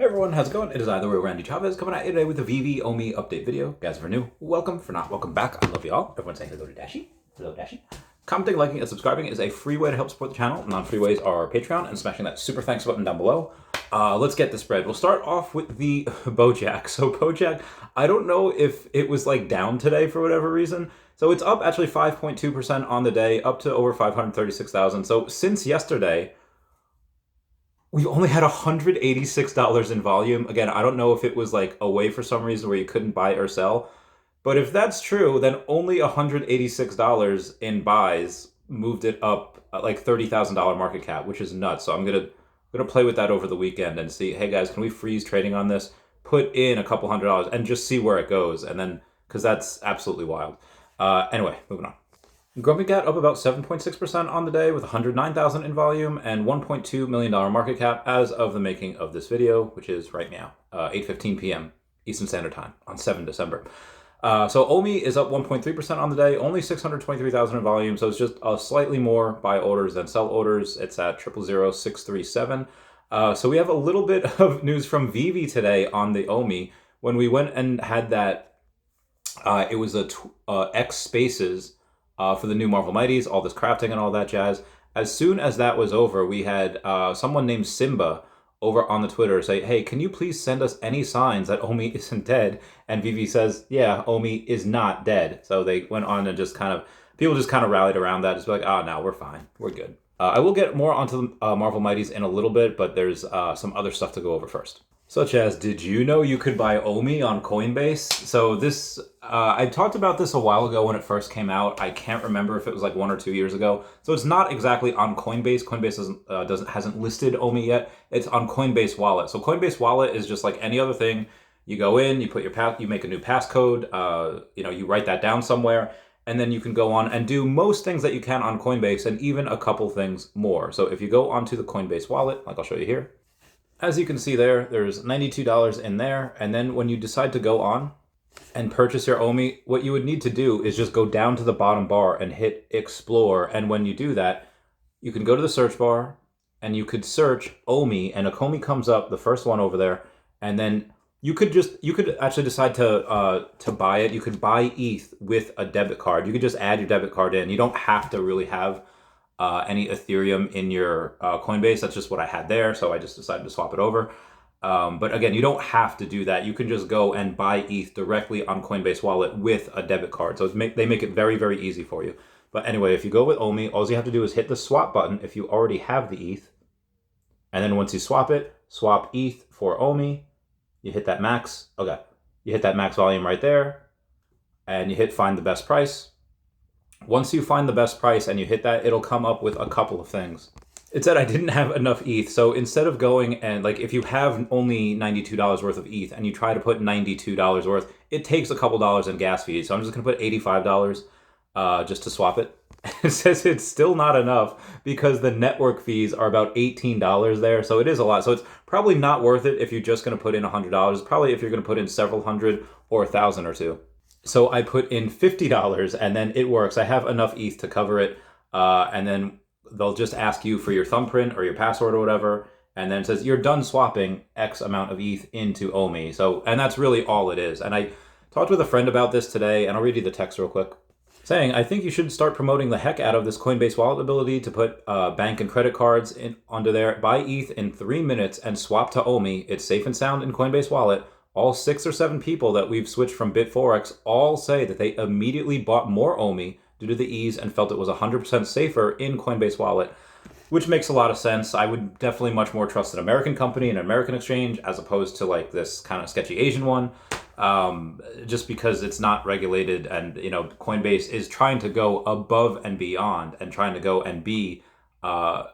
Hey everyone, how's it going? It is either way Randy Chavez coming at you today with a Veve OMI update video. Guys, if you're new, welcome. For not, welcome back. I love you all. Everyone saying hello to Dashi. Hello, Dashi. Commenting, liking, and subscribing is a free way to help support the channel. Non-free ways are Patreon and smashing that super thanks button down below. Let's get the spread. We'll start off with the Bojack. So Bojack, I don't know if it was like down today for whatever reason. So it's up actually 5.2% on the day, up to over 536,000. So since yesterday, we've only had $186 in volume. Again, I don't know if it was like away for some reason where you couldn't buy or sell. But if that's true, then only $186 in buys moved it up like $30,000 market cap, which is nuts. So I'm gonna play with that over the weekend and see, hey guys, can we freeze trading on this? Put in a couple $100 and just see where it goes. And then, because that's absolutely wild. Anyway, moving on. GrumpyCat up about 7.6% on the day with 109,000 in volume and $1.2 million market cap as of the making of this video, which is right now, 8:15 p.m. Eastern Standard Time on 7 December. So OMI is up 1.3% on the day, only 623,000 in volume, so it's just slightly more buy orders than sell orders. It's at 000637. So we have a little bit of news from Veve today on the OMI. When we went and had that, it was a X Spaces for the new Marvel Mighties, all this crafting and all that jazz. As soon as that was over, we had someone named Simba over on the Twitter say, hey, can you please send us any signs that OMI isn't dead? And Veve says, yeah, OMI is not dead. So they went on and just kind of, people just kind of rallied around that. Just be like, oh, no, we're fine. We're good. I will get more onto the Marvel Mighties in a little bit, but there's some other stuff to go over first. Such as, did you know you could buy OMI on Coinbase? So this, I talked about this a while ago when it first came out. I can't remember if it was like 1 or 2 years ago. So it's not exactly on Coinbase. Coinbase hasn't listed OMI yet. It's on Coinbase Wallet. So Coinbase Wallet is just like any other thing. You go in, you put your you make a new passcode. You write that down somewhere, and then you can go on and do most things that you can on Coinbase, and even a couple things more. So if you go onto the Coinbase Wallet, like I'll show you here. As you can see there, there's $92 in there. And then when you decide to go on and purchase your OMI, what you would need to do is just go down to the bottom bar and hit explore. And when you do that, you can go to the search bar and you could search OMI, and a OMI comes up, the first one over there. And then you could actually decide to buy it. You could buy ETH with a debit card. You could just add your debit card in. You don't have to really have any Ethereum in your Coinbase. That's just what I had there, so I just decided to swap it over. But again, you don't have to do that. You can just go and buy ETH directly on Coinbase Wallet with a debit card. So they make it very, very easy for you. But anyway, if you go with OMI, all you have to do is hit the swap button if you already have the ETH. And then once you swap it, swap ETH for OMI. You hit that max. Okay, you hit that max volume right there. And you hit find the best price. Once you find the best price and you hit that, it'll come up with a couple of things. It said I didn't have enough ETH, so instead of going and like if you have only $92 worth of ETH and you try to put $92 worth, it takes a couple dollars in gas fees. So I'm just gonna put $85 just to swap it. It says it's still not enough because the network fees are about $18 there, so it is a lot. So it's probably not worth it if you're just gonna put in $100. Probably if you're gonna put in several hundred or 1,000 or two. So I put in $50 and then it works. I have enough ETH to cover it. And then they'll just ask you for your thumbprint or your password or whatever. And then it says you're done swapping X amount of ETH into OMI. So, and that's really all it is. And I talked with a friend about this today, and I'll read you the text real quick. Saying, I think you should start promoting the heck out of this Coinbase Wallet ability to put bank and credit cards onto there. Buy ETH in 3 minutes and swap to OMI. It's safe and sound in Coinbase Wallet. All 6 or 7 people that we've switched from Bitforex all say that they immediately bought more OMI due to the ease and felt it was 100% safer in Coinbase Wallet, which makes a lot of sense. I would definitely much more trust an American company and an American exchange as opposed to like this kind of sketchy Asian one, just because it's not regulated. And, Coinbase is trying to go above and beyond and trying to go and be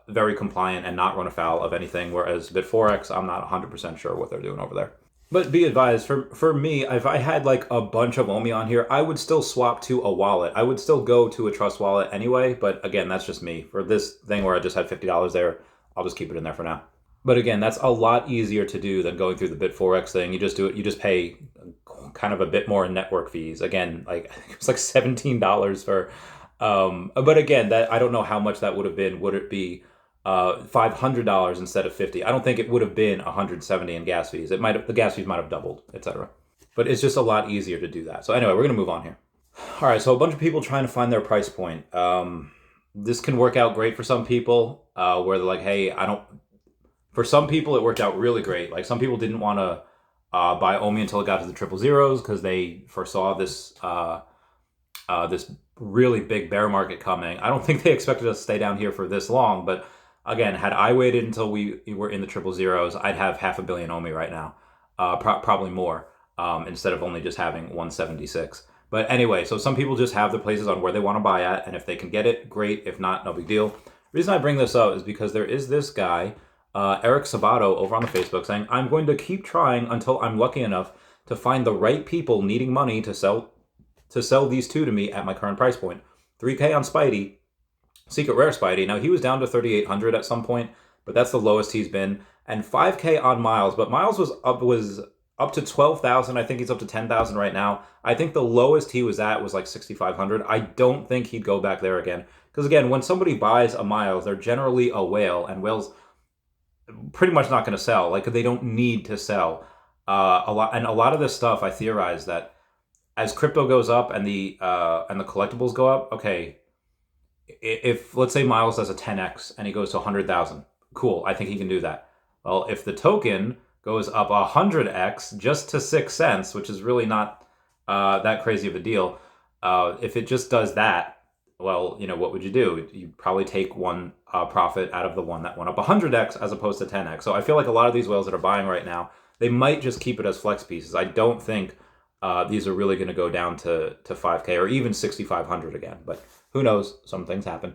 very compliant and not run afoul of anything, whereas Bitforex, I'm not 100% sure what they're doing over there. But be advised, for me, if I had like a bunch of OMI on here, I would still swap to a wallet. I would still go to a trust wallet anyway, but again, that's just me. For this thing where I just had $50 there, I'll just keep it in there for now. But again, that's a lot easier to do than going through the Bitforex thing. You just do it, you just pay kind of a bit more in network fees. Again, like I think it was like $17 for, but again, that I don't know how much that would have been. Would it be $500 instead of 50. I don't think it would have been 170 in gas fees. The gas fees might have doubled, etc. But it's just a lot easier to do that. So anyway, we're gonna move on here. All right, so a bunch of people trying to find their price point. This can work out great for some people, where they're like, hey, for some people it worked out really great. Like some people didn't want to buy OMI until it got to the triple zeros because they foresaw this this really big bear market coming. I don't think they expected us to stay down here for this long, but again, had I waited until we were in the triple zeros, I'd have 500 million OMI right now, probably more, instead of only just having 176. But anyway, so some people just have the places on where they want to buy at, and if they can get it, great. If not, no big deal. The reason I bring this up is because there is this guy, Eric Sabato, over on the Facebook saying, I'm going to keep trying until I'm lucky enough to find the right people needing money to sell these two to me at my current price point. 3K on Spidey, Secret Rare Spidey. Now, he was down to 3,800 at some point, but that's the lowest he's been. And 5K on Miles, but Miles was up to 12,000. I think he's up to 10,000 right now. I think the lowest he was at was like 6,500. I don't think he'd go back there again. Because again, when somebody buys a Miles, they're generally a whale, and whales pretty much not going to sell. Like, they don't need to sell. A lot of this stuff, I theorize that as crypto goes up and the collectibles go up, okay, if let's say Miles does a 10x and he goes to 100,000, cool, I think he can do that. Well, if the token goes up 100x just to 6 cents, which is really not that crazy of a deal, if it just does that, well, what would you do? You'd probably take one profit out of the one that went up 100x as opposed to 10x. So I feel like a lot of these whales that are buying right now, they might just keep it as flex pieces. I don't think these are really going to go down to 5K or even 6,500 again, but who knows? Some things happen.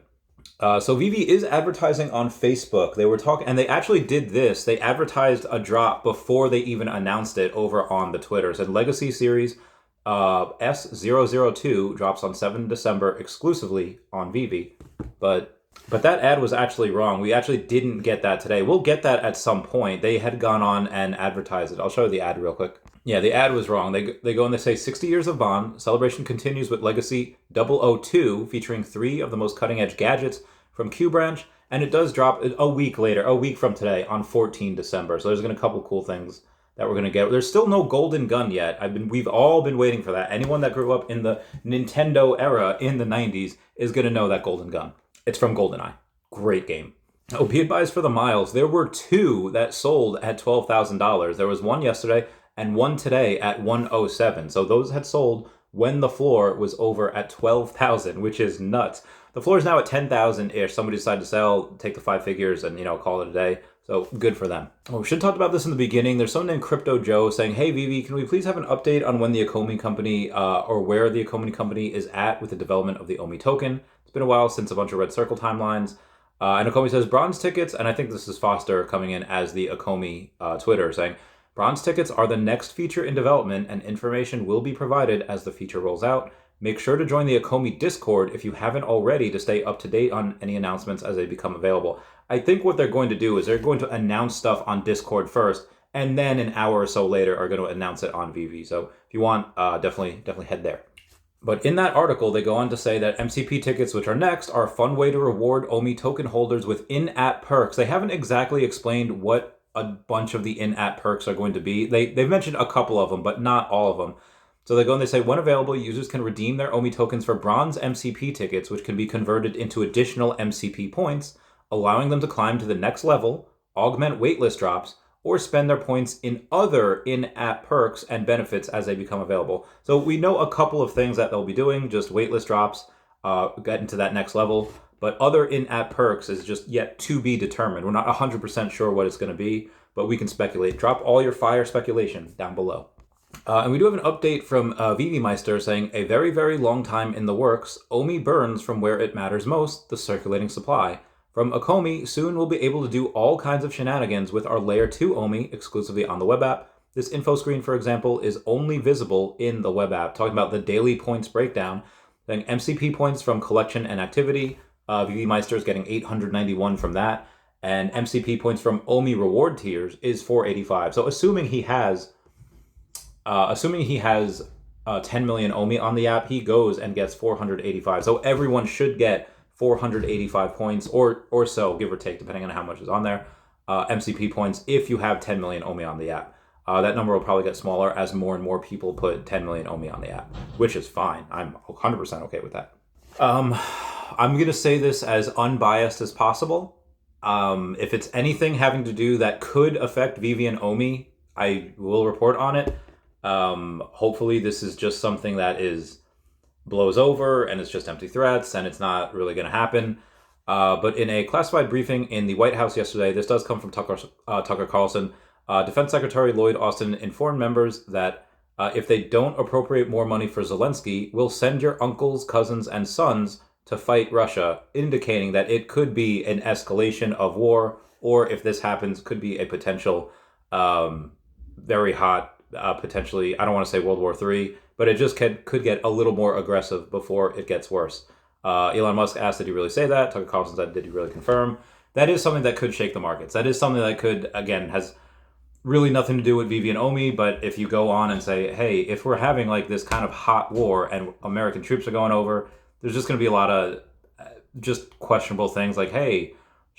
So Veve is advertising on Facebook. They were talking, and they actually did this. They advertised a drop before they even announced it over on the Twitter. And Legacy Series S002 drops on 7 December exclusively on Veve. But that ad was actually wrong. We actually didn't get that today. We'll get that at some point. They had gone on and advertised it. I'll show you the ad real quick. Yeah, the ad was wrong. They go and they say 60 years of Bond. Celebration continues with Legacy 002, featuring 3 of the most cutting-edge gadgets from Q Branch. And it does drop a week later, a week from today, on 14 December. So there's going to be a couple cool things that we're going to get. There's still no golden gun yet. We've all been waiting for that. Anyone that grew up in the Nintendo era in the 90s is going to know that golden gun. It's from GoldenEye. Great game. Opiate buys for the Miles. There were 2 that sold at $12,000. There was one yesterday and one today at 107. So those had sold when the floor was over at 12,000, which is nuts. The floor is now at 10,000-ish. Somebody decided to sell, take the 5 figures, and call it a day. So good for them. Oh, we should have talked about this in the beginning. There's someone named Crypto Joe saying, hey, Veve, can we please have an update on when the OMI company or where the OMI company is at with the development of the OMI token? It's been a while since a bunch of Red Circle timelines. And OMI says bronze tickets, and I think this is Foster coming in as the OMI Twitter saying, bronze tickets are the next feature in development and information will be provided as the feature rolls out. Make sure to join the OMI Discord if you haven't already to stay up to date on any announcements as they become available. I think what they're going to do is they're going to announce stuff on Discord first, and then an hour or so later are going to announce it on Veve. So if you want, definitely head there. But in that article, they go on to say that MCP tickets, which are next, are a fun way to reward OMI token holders with in-app perks. They haven't exactly explained what a bunch of the in-app perks are going to be. They've mentioned a couple of them, but not all of them. So they go and they say, when available, users can redeem their OMI tokens for bronze MCP tickets, which can be converted into additional MCP points, allowing them to climb to the next level, augment waitlist drops, or spend their points in other in-app perks and benefits as they become available. So we know a couple of things that they'll be doing, just waitlist drops, getting to that next level, but other in-app perks is just yet to be determined. We're not 100% sure what it's going to be, but we can speculate. Drop all your fire speculation down below. And we do have an update from Veve Meister saying, a very, very long time in the works, OMI burns from where it matters most, the circulating supply. From OMI, soon we'll be able to do all kinds of shenanigans with our Layer 2 OMI exclusively on the web app. This info screen, for example, is only visible in the web app. Talking about the daily points breakdown, then MCP points from collection and activity. Veve Meister is getting 891 from that. And MCP points from OMI reward tiers is 485. So assuming he has 10 million OMI on the app, he goes and gets 485. So everyone should get 485 points or so, give or take, depending on how much is on there. MCP points if you have 10 million OMI on the app. That number will probably get smaller as more and more people put 10 million OMI on the app, which is fine. I'm 100% okay with that. I'm going to say this as unbiased as possible. If it's anything having to do that could affect Veve and OMI, I will report on it. Hopefully this is just something that blows over and it's just empty threats and it's not really going to happen. But in a classified briefing in the White House yesterday, this does come from Tucker Carlson, Defense Secretary Lloyd Austin informed members that if they don't appropriate more money for Zelensky, we'll send your uncles, cousins, and sons to fight Russia, indicating that it could be an escalation of war, or if this happens, could be a potential very hot, potentially, I don't want to say World War III, but it just could get a little more aggressive before it gets worse. Elon Musk asked, did he really say that? Tucker Carlson said, did he really confirm? That is something that could shake the markets. That is something that could, again, has really nothing to do with Veve and OMI, but if you go on and say, hey, if we're having like this kind of hot war and American troops are going over, there's just going to be a lot of just questionable things like, hey,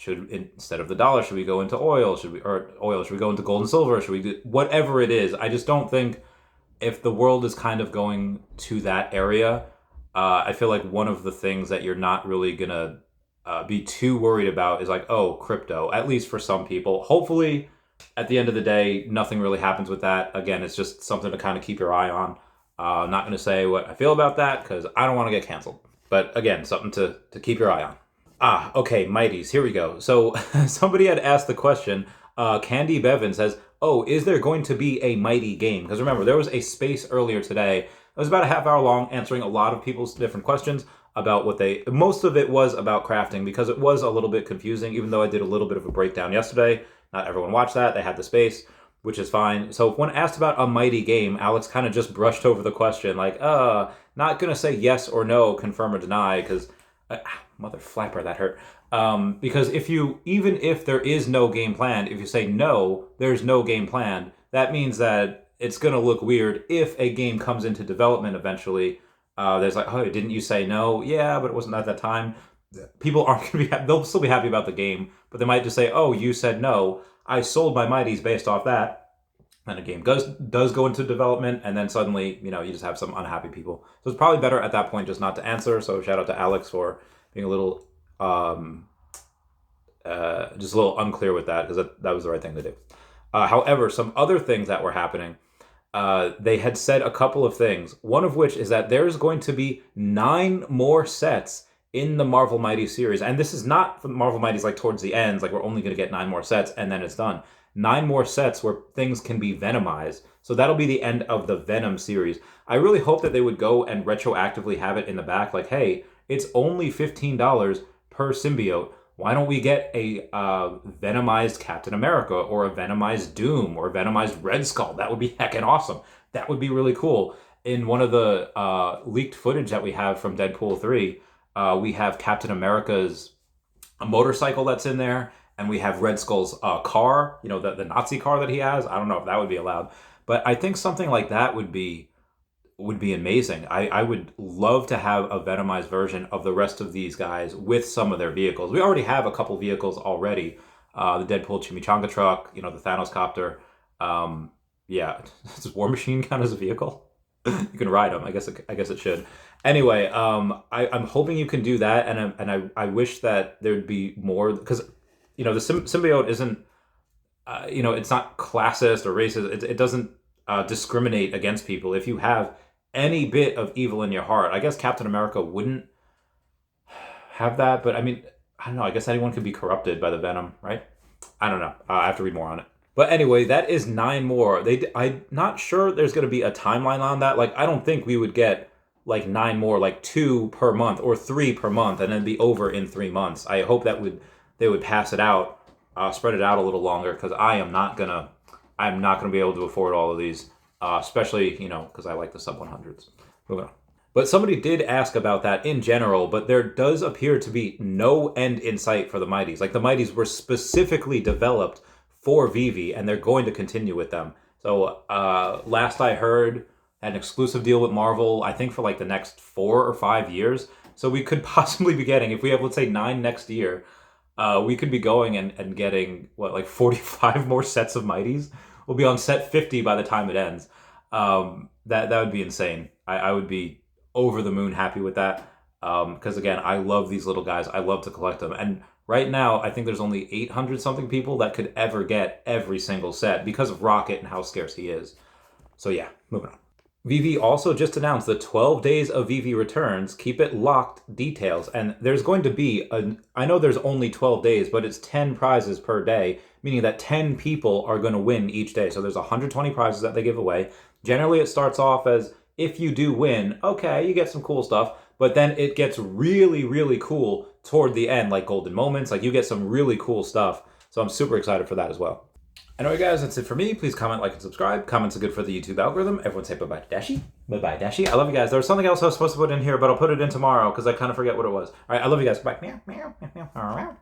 instead of the dollar, should we go into oil? Should we go into gold and silver? Should we do whatever it is? I just don't think if the world is kind of going to that area, I feel like one of the things that you're not really going to be too worried about is like, oh, crypto, at least for some people. Hopefully, at the end of the day, nothing really happens with that. Again, it's just something to kind of keep your eye on. I'm not going to say what I feel about that because I don't want to get canceled. But again, something to keep your eye on. Okay, Mighties, here we go. So somebody had asked the question, Candy Bevan says, oh, is there going to be a Mighty game? Because remember, there was a space earlier today. It was about a half hour long, answering a lot of people's different questions about most of it was about crafting because it was a little bit confusing, even though I did a little bit of a breakdown yesterday. Not everyone watched that. They had the space, which is fine. So when asked about a Mighty game, Alex kind of just brushed over the question, like, not going to say yes or no, confirm or deny, because, mother flapper, that hurt. Because even if there is no game planned, if you say no, there's no game planned, that means that it's going to look weird if a game comes into development eventually. There's like, oh, didn't you say no? Yeah, but it wasn't at that time. People aren't going to be they'll still be happy about the game, but they might just say, oh, you said no. I sold my Mighties based off that. And a game does go into development, and then suddenly, you just have some unhappy people. So it's probably better at that point just not to answer. So shout out to Alex for being a little, just a little unclear with that, because that was the right thing to do. However, some other things that were happening, they had said a couple of things. One of which is that there's going to be 9 more sets in the Marvel Mighty series. And this is not for Marvel Mighty's like towards the ends, like we're only going to get 9 more sets and then it's done. 9 more sets where things can be Venomized. So that'll be the end of the Venom series. I really hope that they would go and retroactively have it in the back. Like, hey, it's only $15 per symbiote. Why don't we get a Venomized Captain America or a Venomized Doom or a Venomized Red Skull? That would be heckin' awesome. That would be really cool. In one of the leaked footage that we have from Deadpool 3, we have Captain America's motorcycle that's in there, and we have Red Skull's car, the Nazi car that he has. I don't know if that would be allowed, but I think something like that would be amazing. I would love to have a Venomized version of the rest of these guys with some of their vehicles. We already have a couple vehicles already. The Deadpool Chimichanga truck, the Thanos copter. Yeah, does War Machine count as a vehicle? You can ride them. I guess it should. Anyway, I'm hoping you can do that, and I wish that there'd be more, because the symbiote isn't it's not classist or racist. It doesn't discriminate against people. If you have any bit of evil in your heart, I guess Captain America wouldn't have that, but I mean, I don't know. I guess anyone could be corrupted by the venom, right? I don't know. I have to read more on it. But anyway, that is 9 more. I'm not sure there's going to be a timeline on that. Like, I don't think we would get like 9 more, like 2 per month or 3 per month, and then be over in 3 months. I hope that they would pass it out, spread it out a little longer, because I'm not gonna be able to afford all of these, especially because I like the sub 100s. Moving on. But somebody did ask about that in general, but there does appear to be no end in sight for the Mighties. Like, the Mighties were specifically developed for Veve, and they're going to continue with them. So last I heard, an exclusive deal with Marvel, I think for like the next 4 or 5 years. So we could possibly be getting, if we have, let's say, 9 next year, we could be going and getting, what, like 45 more sets of Mighties? We'll be on set 50 by the time it ends. That would be insane. I would be over the moon happy with that. Because again, I love these little guys. I love to collect them. And right now, I think there's only 800 something people that could ever get every single set because of Rocket and how scarce he is. So yeah, moving on. Veve also just announced the 12 days of Veve returns, keep it locked details. And there's going to be, I know there's only 12 days, but it's 10 prizes per day, meaning that 10 people are going to win each day. So there's 120 prizes that they give away. Generally, it starts off as, if you do win, okay, you get some cool stuff. But then it gets really, really cool toward the end, like golden moments. Like you get some really cool stuff. So I'm super excited for that as well. Anyway, guys, that's it for me. Please comment, like, and subscribe. Comments are good for the YouTube algorithm. Everyone say bye-bye to Dashie. Bye-bye, Dashie. I love you guys. There was something else I was supposed to put in here, but I'll put it in tomorrow because I kind of forget what it was. All right, I love you guys. Bye. Meow, meow, meow, meow.